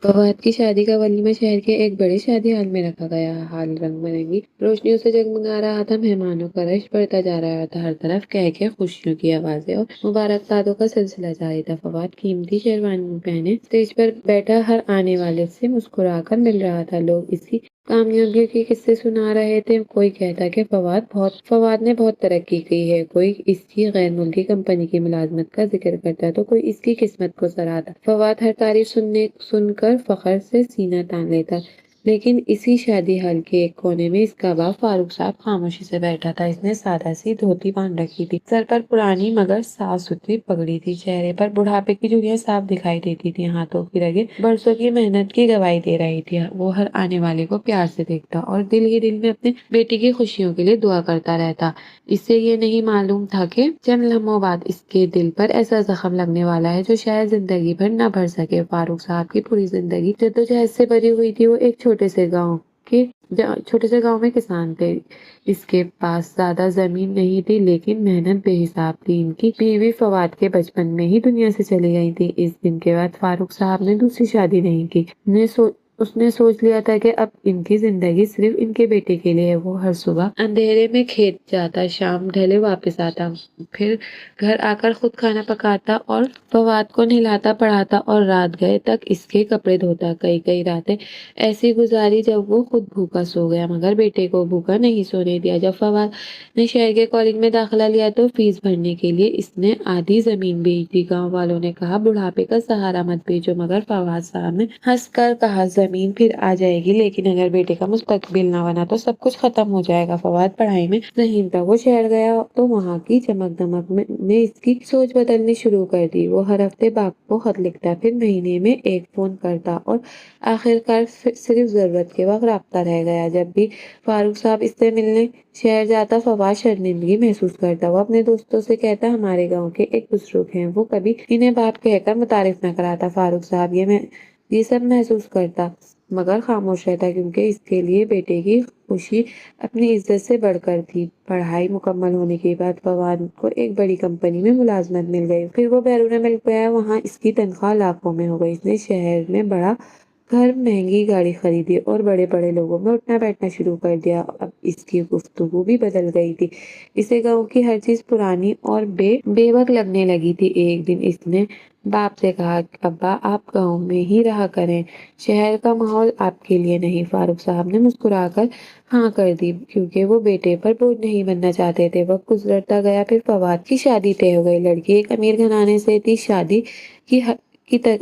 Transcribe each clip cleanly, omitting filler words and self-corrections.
फवाद की शादी का वलीमा शहर के एक बड़े शादी हॉल में रखा गया। हॉल रंग बिरंगी रोशनियों से जगमगा रहा था। मेहमानों का रश बढ़ता जा रहा था। हर तरफ कह के खुशियों की आवाजें और मुबारकबादों का सिलसिला जारी था। फवाद कीमती शेरवानी पहने स्टेज पर बैठा हर आने वाले से मुस्कुराकर मिल रहा था। लोग इसकी कामयाबियों के किस्से सुना रहे थे। कोई कहता कि फवाद ने बहुत तरक्की की है, कोई इसकी गैर मुल्की कंपनी की मुलाजमत का जिक्र करता, तो कोई इसकी किस्मत को सराहता। फवाद हर तारीफ सुनकर फखर से सीना तान लेता। लेकिन इसी शादी हॉल के एक कोने में इसका बाप फारूक साहब खामोशी से बैठा था। इसने सादा सी धोती बांध रखी थी। सर पर पुरानी मगर साफ सुथरी पगड़ी थी। चेहरे पर बुढ़ापे की झुर्रियां साफ दिखाई देती थी। हाथों की रगें बरसों की मेहनत की गवाही दे रही थी। वो हर आने वाले को प्यार से देखता और दिल ही दिल में अपने बेटी की खुशियों के लिए दुआ करता रहता। इससे ये नहीं मालूम था कि चंद लम्हों बाद इसके दिल पर ऐसा जख्म लगने वाला है जो शायद जिंदगी भर न भर सके। फारूक साहब की पूरी जिंदगी जद्दोजहद से भरी हुई थी। वो एक छोटे से गांव में किसान थे। इसके पास ज्यादा जमीन नहीं थी, लेकिन मेहनत बेहिसाब थी। इनकी बीवी फवाद के बचपन में ही दुनिया से चली गई थी। इस दिन के बाद फारूक साहब ने दूसरी शादी नहीं की। उसने सोच लिया था कि अब इनकी जिंदगी सिर्फ इनके बेटे के लिए है। वो हर सुबह अंधेरे में खेत जाता, शाम ढले वापस आता, फिर घर आकर खुद खाना पकाता और फवाद को नहलाता पढ़ाता और रात गए तक इसके कपड़े धोता। कई कई रातें ऐसी गुजारी जब वो खुद भूखा सो गया, मगर बेटे को भूखा नहीं सोने दिया। जब फवाद ने शहर के कॉलेज में दाखिला लिया तो फीस भरने के लिए इसने आधी जमीन बेच दी। गांव वालों ने कहा बुढ़ापे का सहारा मत बेचो, मगर फवाद साहब ने हंस कर कहा जमीन फिर आ जाएगी, लेकिन अगर बेटे का मुस्तकबिल ना बना तो सब कुछ खत्म हो जाएगा। फवाद पढ़ाई में ज़हीन था। वो शहर गया तो वहाँ की चमक दमक ने इसकी सोच बदलनी शुरू कर दी। वो हर हफ्ते बाप को खत लिखता, फिर महीने में एक फोन करता और आखिरकार सिर्फ जरूरत के वक्त राब्ता रह गया। जब भी फारूक साहब इससे मिलने शहर जाता, फवाद शर्मिंदगी महसूस करता। वो अपने दोस्तों से कहता हमारे गांव के एक बुजुर्ग हैं, वो कभी इन्हें बाप कहकर मुतारिफ न कराता। फारूक साहब ये सब महसूस करता, मगर खामोश रहता, क्योंकि इसके लिए बेटे की खुशी अपनी इज्जत से बढ़कर थी। पढ़ाई मुकम्मल होने के बाद फवाद को एक बड़ी कंपनी में मुलाजमत मिल गई। फिर वो बैरून मुल्क गया। वहाँ इसकी तनख्वाह लाखों में हो गई। इसने शहर में बड़ा घर, महंगी गाड़ी खरीदी और बड़े बड़े लोगों में उठना बैठना शुरू कर दिया। अब इसकी गुफ्तगू भी बदल गई थी। इसे गाँव की हर चीज पुरानी और बेवक लगने लगी थी। एक दिन इसने बाप से कहा अब्बा आप गांव में ही रहा करें, शहर का माहौल आपके लिए नहीं। फारूक साहब ने मुस्कुराकर हाँ कर दी, क्योंकि वो बेटे पर बोझ नहीं बनना चाहते थे। वक्त गुजरता गया, फिर फवाद की शादी तय हो गई। लड़की एक अमीर घराने से थी। शादी की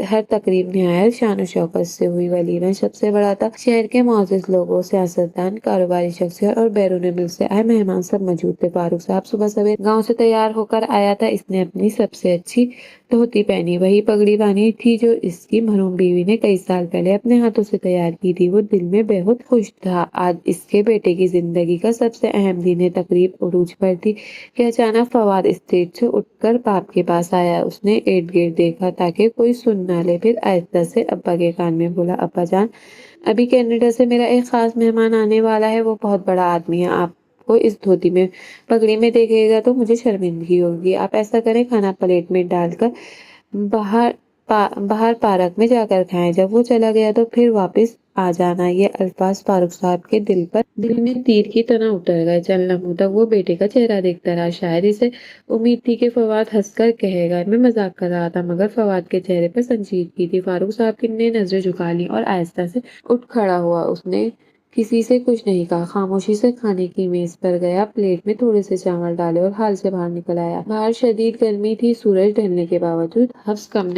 हर तकरीब निहायत शान शौकत से हुई। वलीमा सबसे बड़ा था। शहर के मोअज़्ज़िज़ लोगों, सियासतदान, कारोबारी शख्सियत और बैरून मुल्क से आए मेहमान सब मौजूद थे। फारूक साहब सुबह सवेरे गांव से तैयार होकर आया था। इसने अपनी सबसे अच्छी धोती पहनी, वही पगड़ी बांधी थी जो इसकी मरहूम बीवी ने कई साल पहले अपने हाथों से तैयार की थी। वो दिल में बेहद खुश था। आज इसके बेटे की जिंदगी का सबसे अहम दिन है। तकरीब उरूज पर थी कि अचानक फवाद स्टेज से उठकर बाप के पास आया। उसने इर्द गिर्द देखा ताकि कोई सुन ना ले, फिर आहिस्ता से अब्बा के कान में बोला अब्बा जान, अभी कनाडा से मेरा एक खास मेहमान आने वाला है। वो बहुत बड़ा आदमी है। आपको इस धोती में पगड़ी में देखेगा तो मुझे शर्मिंदगी होगी। आप ऐसा करें, खाना प्लेट में डालकर बाहर पार्क में जाकर खाएं। जब वो चला गया तो फिर वापस आ जाना। ये अल्फाज फारूक साहब के दिल में तीर की तरह उतर गए। चल लम्हों तक वो बेटे का चेहरा देखता रहा। शायद इसे उम्मीद थी कि फवाद हंसकर कहेगा मैं मजाक कर रहा था, मगर फवाद के चेहरे पर संजीदगी थी। फारूक साहब की ने नजरें झुका ली और आहिस्ता से उठ खड़ा हुआ। उसने किसी से कुछ नहीं कहा, खामोशी से खाने की मेज पर गया, प्लेट में थोड़े से चावल डाले और हाल से बाहर निकल आया। बाहर शदीद गर्मी थी। सूरज ढलने के बावजूद हफ्स कम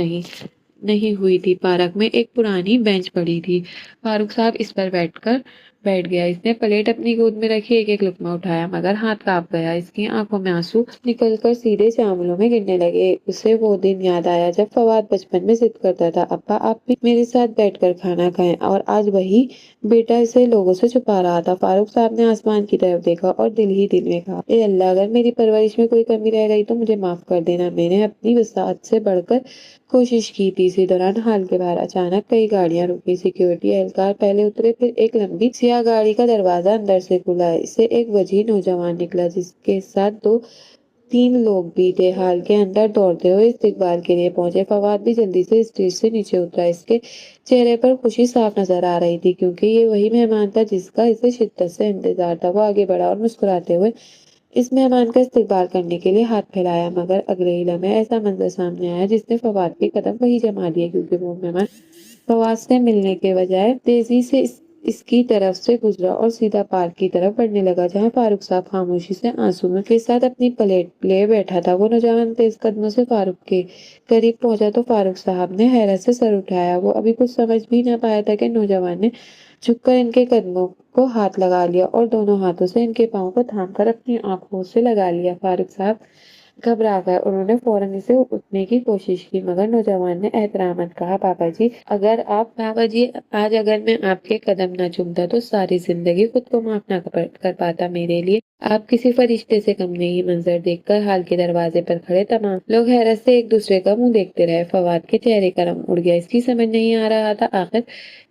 नहीं हुई थी। पार्क में एक पुरानी बेंच पड़ी थी। फारूक साहब इस पर बैठ गया। इसने प्लेट अपनी गोद में रखी, एक एक लुकमा उठाया, मगर हाथ कांप गया। इसकी आंखों में आंसू निकलकर सीधे चावलों में गिरने लगे। उसे वो दिन याद आया जब फवाद बचपन में जिद करता था अब्बा आप भी मेरे साथ बैठकर खाना खाएं, और आज वही बेटा इसे लोगों से छुपा रहा था। फारूक साहब ने आसमान की तरफ देखा और दिल ही दिल में कहा ए अल्लाह, अगर मेरी परवरिश में कोई कमी रह गई तो मुझे माफ कर देना। मैंने अपनी वसात से बढ़कर कोशिश की थी। इसी दौरान हाल के बाहर अचानक कई गाड़ियां रुकी। सिक्योरिटी एहलकार पहले उतरे, फिर एक लंबी सियाह गाड़ी का दरवाजा अंदर से खुला। इससे एक वजीह नौजवान निकला, जिसके साथ दो 3 लोग भी थे। हॉल के अंदर दौड़ते हुए इस्तकबाल के लिए पहुंचे। फवाद भी जल्दी से स्टेज से नीचे उतरा। इसके चेहरे पर खुशी साफ नजर आ रही थी, क्योंकि ये वही मेहमान था जिसका इसे शिद्दत से इंतजार था। वो आगे बढ़ा और मुस्कुराते हुए इस मेहमान का इस्तकबाल करने के लिए हाथ फैलाया, मगर अगले ही लम्हे ऐसा मंजर सामने आया जिसने फवाद के कदम वहीं जमा दिए, क्योंकि वो मेहमान फवाद से मिलने के बजाय तेजी से इसकी तरफ से गुजरा और सीधा पार्क की तरफ बढ़ने लगा, जहां फारूक साहब खामोशी से आंसुओं के साथ अपनी प्लेट ले बैठा था। वो नौजवान तेज कदमों से फारूक के करीब पहुंचा तो फारूक साहब ने हैरत से सर उठाया। वो अभी कुछ समझ भी न पाया था कि नौजवान ने झुककर इनके कदमों को हाथ लगा लिया और दोनों हाथों से इनके पाँव को थामकर अपनी आंखों से लगा लिया। फारूक साहब घबरा गए। उन्होंने फौरन इसे उठने की कोशिश की, मगर नौजवान ने एहतरामन कहा, बाबा जी आज अगर मैं आपके कदम न चूमता तो सारी जिंदगी खुद को माफ ना कर पाता। मेरे लिए आप किसी फरिश्ते से कम नहीं। मंजर देखकर हाल के दरवाजे पर खड़े तमाम लोग हैरत से एक दूसरे का मुंह देखते रहे। फवाद के चेहरे का रंग उड़ गया। इसकी समझ नहीं आ रहा था आखिर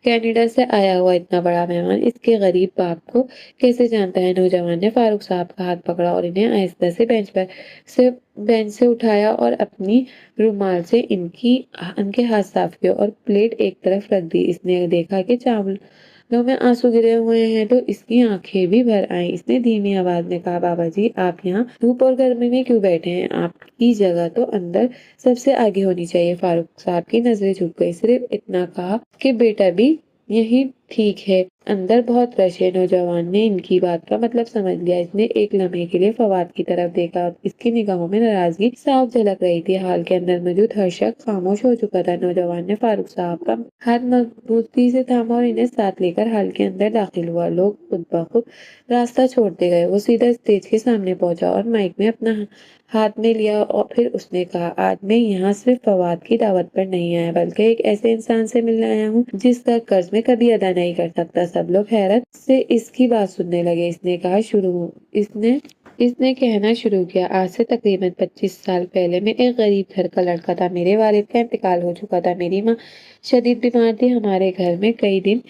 कनाडा से आया हुआ इतना बड़ा मेहमान इसके गरीब बाप को कैसे जानता है। नौजवान ने फारूक साहब का हाथ पकड़ा और इन्हें आहिस्ता से बेंच से उठाया और अपनी रुमाल से इनके हाथ साफ किए और प्लेट एक तरफ रख दी। इसने देखा कि चावलों में आंसू गिरे हुए हैं तो इसकी आंखें भी भर आईं। इसने धीमी आवाज में कहा, बाबा जी आप यहाँ धूप और गर्मी में क्यों बैठे हैं? आपकी जगह तो अंदर सबसे आगे होनी चाहिए। फारूक साहब की नजरें झुक गई। सिर्फ इतना कहा कि बेटा भी यही ठीक है, अंदर बहुत रश है। नौजवान ने इनकी बात का मतलब समझ लिया। इसने एक लम्हे के लिए फवाद की तरफ देखा। इसकी निगाहों में नाराजगी साफ झलक रही थी। हाल के अंदर मौजूद हर शख्स खामोश हो चुका था। नौजवान ने फारूक साहब का हाथ मजबूती से थामा और इन्हें साथ लेकर हाल के अंदर दाखिल हुआ। लोग खुद ब खुद रास्ता छोड़ते गए। वो सीधा स्टेज के सामने पहुंचा और माइक में अपना हाथ में लिया और फिर उसने कहा, आज मैं यहाँ सिर्फ फवाद की दावत पर नहीं आया, बल्कि एक ऐसे इंसान से मिलने आया हूँ जिसका कर्ज मैं कभी अदा नहीं कर सकता। सब लोग हैरत से इसकी बात सुनने लगे। इसने कहना शुरू किया, आज से तकरीबन 25 साल पहले मैं एक गरीब घर का लड़का था। मेरे वालिद का इंतकाल हो चुका था। मेरी माँ शदीद बीमार थी। हमारे घर में कई दिन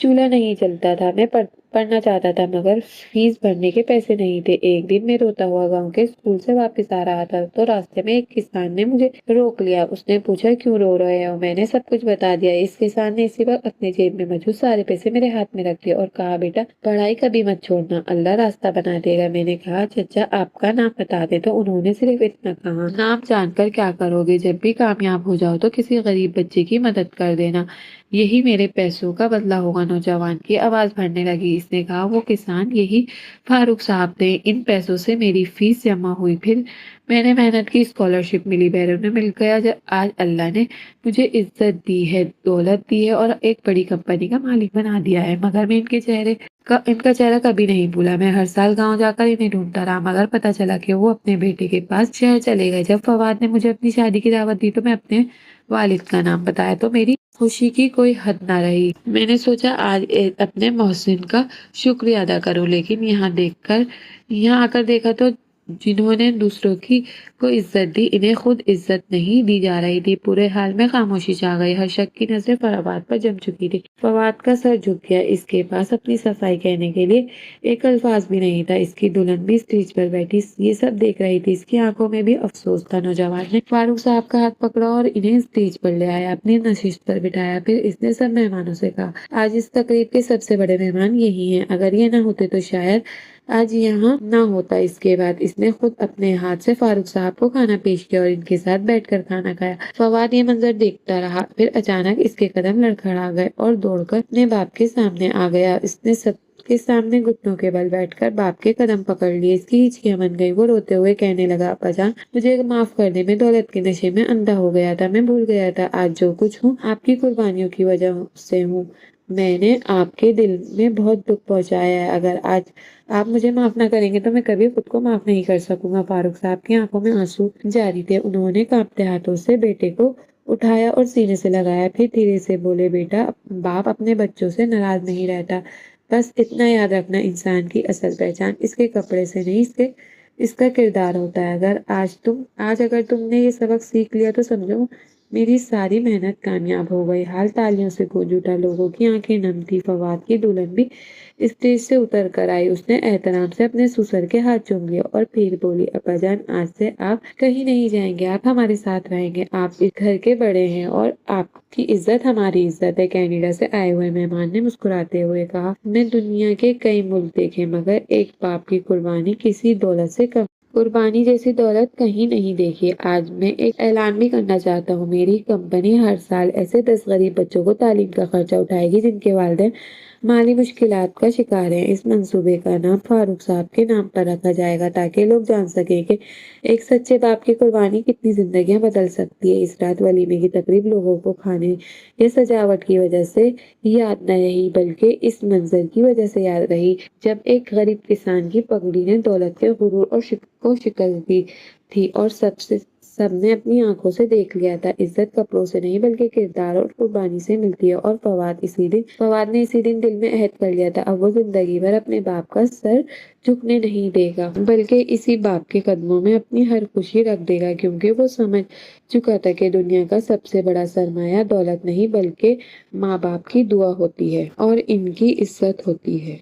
चूल्हा नहीं चलता था। मैं पढ़ना चाहता था, मगर फीस भरने के पैसे नहीं थे। एक दिन मैं रोता हुआ गांव के स्कूल से वापस आ रहा था तो रास्ते में एक किसान ने मुझे रोक लिया। उसने पूछा, क्यों रो रहे हो? मैंने सब कुछ बता दिया। इस किसान ने इसी वक्त अपने जेब में मौजूद सारे पैसे मेरे हाथ में रख दिए और कहा, बेटा पढ़ाई कभी मत छोड़ना, अल्लाह रास्ता बना देगा। मैंने कहा, चचा आपका नाम बता दे। तो उन्होंने सिर्फ इतना कहा, नाम जानकर क्या करोगे? जब भी कामयाब हो जाओ तो किसी गरीब बच्चे की मदद कर देना, यही मेरे पैसों का बदला होगा। नौजवान की आवाज भरने लगी। इसने कहा, वो किसान यही फारूक साहब थे। इन पैसों से मेरी फीस जमा हुई, फिर मैंने मेहनत की, स्कॉलरशिप मिली, बैरून मिल गया। जब आज अल्लाह ने मुझे इज्जत दी है, दौलत दी है और एक बड़ी कंपनी का मालिक बना दिया है, मगर मैं इनका चेहरा कभी नहीं भूला। मैं हर साल गांव जाकर इन्हें ढूंढता रहा, मगर पता चला कि वो अपने बेटे के पास शहर चले गए। जब फवाद ने मुझे अपनी शादी की दावत दी तो मैं अपने वालिद का नाम बताया तो मेरी खुशी की कोई हद ना रही। मैंने सोचा आज अपने मोहसिन का शुक्रिया अदा करूं, लेकिन यहाँ आकर देखा तो जिन्होंने दूसरों की को इज्जत दी, इन्हें खुद इज्जत नहीं दी जा रही थी। पूरे हाल में खामोशी छा गई। हर शख्स की नजरें फवाद पर जम चुकी थी। फवाद का सर झुक गया। इसके पास अपनी सफाई कहने के लिए एक अल्फाज भी नहीं था। इसकी दुल्हन भी स्टेज पर बैठी ये सब देख रही थी। इसकी आंखों में भी अफसोस था। नौजवान ने फारूक साहब का हाथ पकड़ा और इन्हें स्टेज पर ले आया, अपनी नशिस्त पर बिठाया। फिर इसने सब मेहमानों से कहा, आज इस तकरीब के सबसे बड़े मेहमान यही हैं। अगर ये न होते तो शायद आज यहाँ ना होता। इसके बाद इसने खुद अपने हाथ से फारूक साहब को खाना पेश किया और इनके साथ बैठकर खाना खाया। फवाद ये मंजर देखता रहा। फिर अचानक इसके कदम लड़खड़ा गए और दौड़कर अपने बाप के सामने आ गया। इसने सबके सामने घुटनों के बल बैठकर बाप के कदम पकड़ लिए। इसकी हिचकियां बन गई। वो रोते हुए कहने लगा, अब्बाजान मुझे माफ कर दे, मैं दौलत के नशे में अंधा हो गया था। मैं भूल गया था आज जो कुछ हूँ आपकी कुर्बानियों की वजह से हूँ। मैंने आपके दिल में बहुत दुख पहुंचाया है। अगर आज आप मुझे माफ ना करेंगे तो मैं कभी खुद को माफ नहीं कर सकूंगा। फारूक साहब की आंखों में आंसू जारी थे। उन्होंने कांपते हाथों से बेटे को उठाया और सीने से लगाया। फिर धीरे से बोले, बेटा बाप अपने बच्चों से नाराज नहीं रहता। बस इतना याद रखना, इंसान की असल पहचान इसके कपड़े से नहीं इसका किरदार होता है। अगर तुमने ये सबक सीख लिया तो समझो میری ساری محنت کامیاب ہو گئی۔ حال تالیوں سے گونج اٹھا، لوگوں کی آنکھیں نم تھی۔ فواد کی دلہن بھی اسٹیج سے اتر کر آئی۔ اس نے احترام سے اپنے سسر کے ہاتھ چوم لیے اور پھر بولی، ابا جان، آج سے آپ کہیں نہیں جائیں گے، آپ ہمارے ساتھ رہیں گے۔ آپ اس گھر کے بڑے ہیں اور آپ کی عزت ہماری عزت ہے۔ کینیڈا سے آئے ہوئے مہمان نے مسکراتے ہوئے کہا، میں دنیا کے کئی ملک دیکھے مگر ایک باپ کی قربانی کسی دولت سے کم قربانی جیسی دولت کہیں نہیں دیکھی۔ آج میں ایک اعلان بھی کرنا چاہتا ہوں، میری کمپنی ہر سال ایسے 10 غریب بچوں کو تعلیم کا خرچہ اٹھائے گی جن کے والدین مالی مشکلات کا شکار ہیں۔ اس منصوبے کا نام فاروق صاحب کے نام پر رکھا جائے گا تاکہ لوگ جان سکیں کہ ایک سچے باپ کی قربانی کتنی زندگیاں بدل سکتی ہے۔ اس رات ولیمے کی تقریب لوگوں کو کھانے یا سجاوٹ کی وجہ سے یاد نہ رہی بلکہ اس منظر کی وجہ سے یاد رہی جب ایک غریب کسان کی پگڑی نے دولت کے غرور اور کو شکست دی تھی اور سب نے اپنی آنکھوں سے دیکھ لیا تھا۔ عزت کپڑوں سے نہیں بلکہ کردار اور قربانی سے ملتی ہے، اور فواد نے اسی دن دل میں عہد کر لیا تھا، اب وہ زندگی بھر اپنے باپ کا سر جھکنے نہیں دے گا بلکہ اسی باپ کے قدموں میں اپنی ہر خوشی رکھ دے گا، کیونکہ وہ سمجھ چکا تھا کہ دنیا کا سب سے بڑا سرمایہ دولت نہیں بلکہ ماں باپ کی دعا ہوتی ہے اور ان کی عزت ہوتی ہے۔